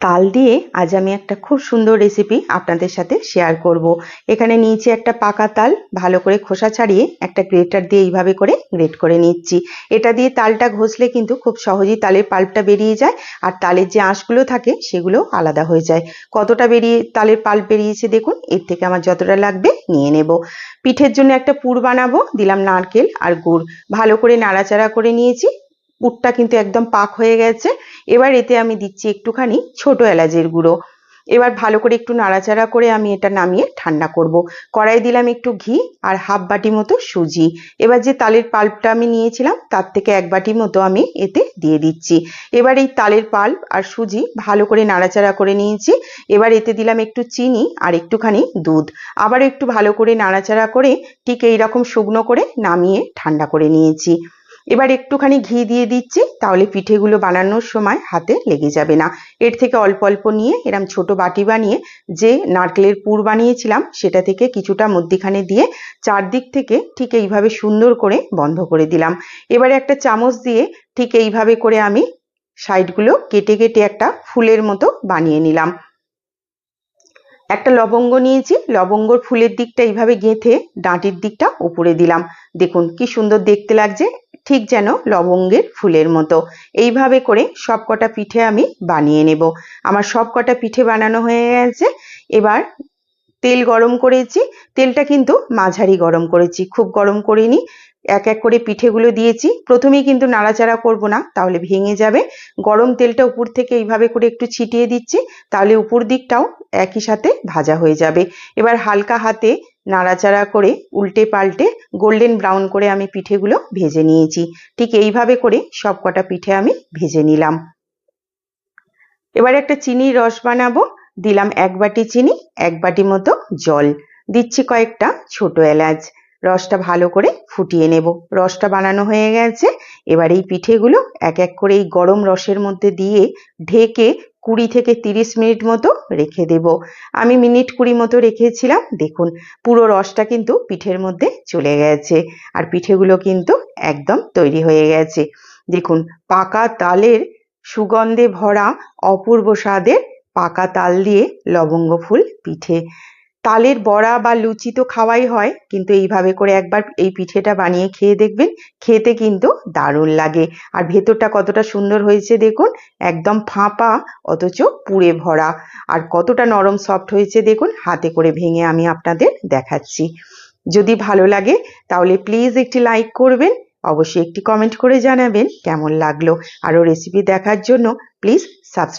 তাল দিয়ে আজ আমি একটা খুব সুন্দর রেসিপি আপনাদের সাথে শেয়ার করব। এখানে নিয়েছি একটা পাকা তাল, ভালো করে খোসা ছাড়িয়ে একটা গ্রেটার দিয়ে এইভাবে করে গ্রেট করে নিচ্ছি। এটা দিয়ে তালটা ঘষলে কিন্তু খুব সহজেই তালের পাল্পটা বেরিয়ে যায়, আর তালের যে আঁশগুলো থাকে সেগুলো আলাদা হয়ে যায়। কতটা তালের পাল্প বেরিয়েছে দেখুন, এর থেকে আমার যতটা লাগবে নিয়ে নেব। পিঠের জন্য একটা পুর বানাবো, দিলাম নারকেল আর গুড়, ভালো করে নাড়াচাড়া করে নিয়েছি। পুরটা কিন্তু একদম পাক হয়ে গেছে। এবার এতে আমি দিচ্ছি একটুখানি ছোট এলাচের গুঁড়ো। এবার ভালো করে একটু নাড়াচাড়া করে আমি এটা নামিয়ে ঠান্ডা করব। কড়াই দিলাম একটু ঘি আর হাফ বাটি মতো সুজি। এবার যে তালের পাল্পটা আমি নিয়েছিলাম তার থেকে এক বাটি মতো আমি এতে দিয়ে দিচ্ছি। এবার এই তালের পাল্প আর সুজি ভালো করে নাড়াচাড়া করে নিয়েছি। এবার এতে দিলাম একটু চিনি আর একটুখানি দুধ। আবার একটু ভালো করে নাড়াচাড়া করে ঠিক এইরকম শুকনো করে নামিয়ে ঠান্ডা করে নিয়েছি। এবার একটুখানি ঘি দিয়ে দিচ্ছি, তাহলে পিঠেগুলো বানানোর সময় হাতে লেগে যাবে না। এর থেকে অল্প অল্প নিয়ে এরম ছোট বাটি বানিয়ে যে নারকেলের পুর বানিয়েছিলাম সেটা থেকে কিছুটা মধ্যিখানে দিয়ে চারদিক থেকে ঠিক এইভাবে সুন্দর করে বন্ধ করে দিলাম। এবারে একটা চামচ দিয়ে ঠিক এইভাবে করে আমি সাইডগুলো কেটে কেটে একটা ফুলের মতো বানিয়ে নিলাম। একটা লবঙ্গ নিয়েছি, লবঙ্গর ফুলের দিকটা এইভাবে গেঁথে ডাঁটির দিকটা উপরে দিলাম। দেখুন কি সুন্দর দেখতে লাগছে, ঠিক যেন লবঙ্গের ফুলের মতো। এইভাবে করে সবকটা পিঠে আমি বানিয়ে নেব। আমার সবকটা পিঠে বানানো হয়ে গেছে। এবার তেল গরম করেছি, তেলটা কিন্তু মাঝারি গরম করেছি, খুব গরম করিনি। এক এক করে পিঠেগুলো দিয়েছি। প্রথমেই কিন্তু নাড়াচাড়া করব না, তাহলে ভেঙে যাবে। গরম তেলটা উপর থেকে এইভাবে করে একটু ছিটিয়ে দিচ্ছি, তাহলে উপর দিকটাও একই সাথে ভাজা হয়ে যাবে। এবার হালকা হাতে নাড়াচাড়া করে উল্টে পাল্টে গোল্ডেন ব্রাউন করে আমি পিঠেগুলো ভেজে নিয়েছি। ঠিক এইভাবে করে সবকটা পিঠে আমি ভেজে নিলাম। এবার একটা চিনির রস বানাবো। দিলাম এক বাটি চিনি, এক বাটি মতো জল, দিচ্ছি কয়েকটা ছোট এলাচ। রসটা ভালো করে ফুটিয়ে নেব। রসটা বানানো হয়ে গেছে। এবার এই পিঠেগুলো এক এক করে এই গরম রসের মধ্যে দিয়ে ঢেকে 20 থেকে 30 মিনিট মতো রেখে দেব। আমি মিনিট 20 মতো রেখেছিলাম। দেখুন পুরো রসটা কিন্তু পিঠের মধ্যে চলে গেছে, আর পিঠেগুলো কিন্তু একদম তৈরি হয়ে গেছে। দেখুন পাকা তালের সুগন্ধে ভরা অপূর্ব স্বাদের পাকা তাল দিয়ে লবঙ্গ ফুল পিঠে। তালের বড়া বা লুচি তো খাওয়াই হয়, কিন্তু এইভাবে করে একবার এই পিঠেটা বানিয়ে খেয়ে দেখবেন, খেতে কিন্তু দারুণ লাগে। আর ভেতরটা কতটা সুন্দর হয়েছে দেখুন, একদম ফাঁপা অথচ পুরে ভরা। আর কতটা নরম সফট হয়েছে দেখুন, হাতে করে ভেঙে আমি আপনাদের দেখাচ্ছি। যদি ভালো লাগে তাহলে প্লিজ একটি লাইক করবেন, অবশ্যই একটি কমেন্ট করে জানাবেন কেমন লাগলো। আরও রেসিপি দেখার জন্য প্লিজ সাবস্ক্রাইব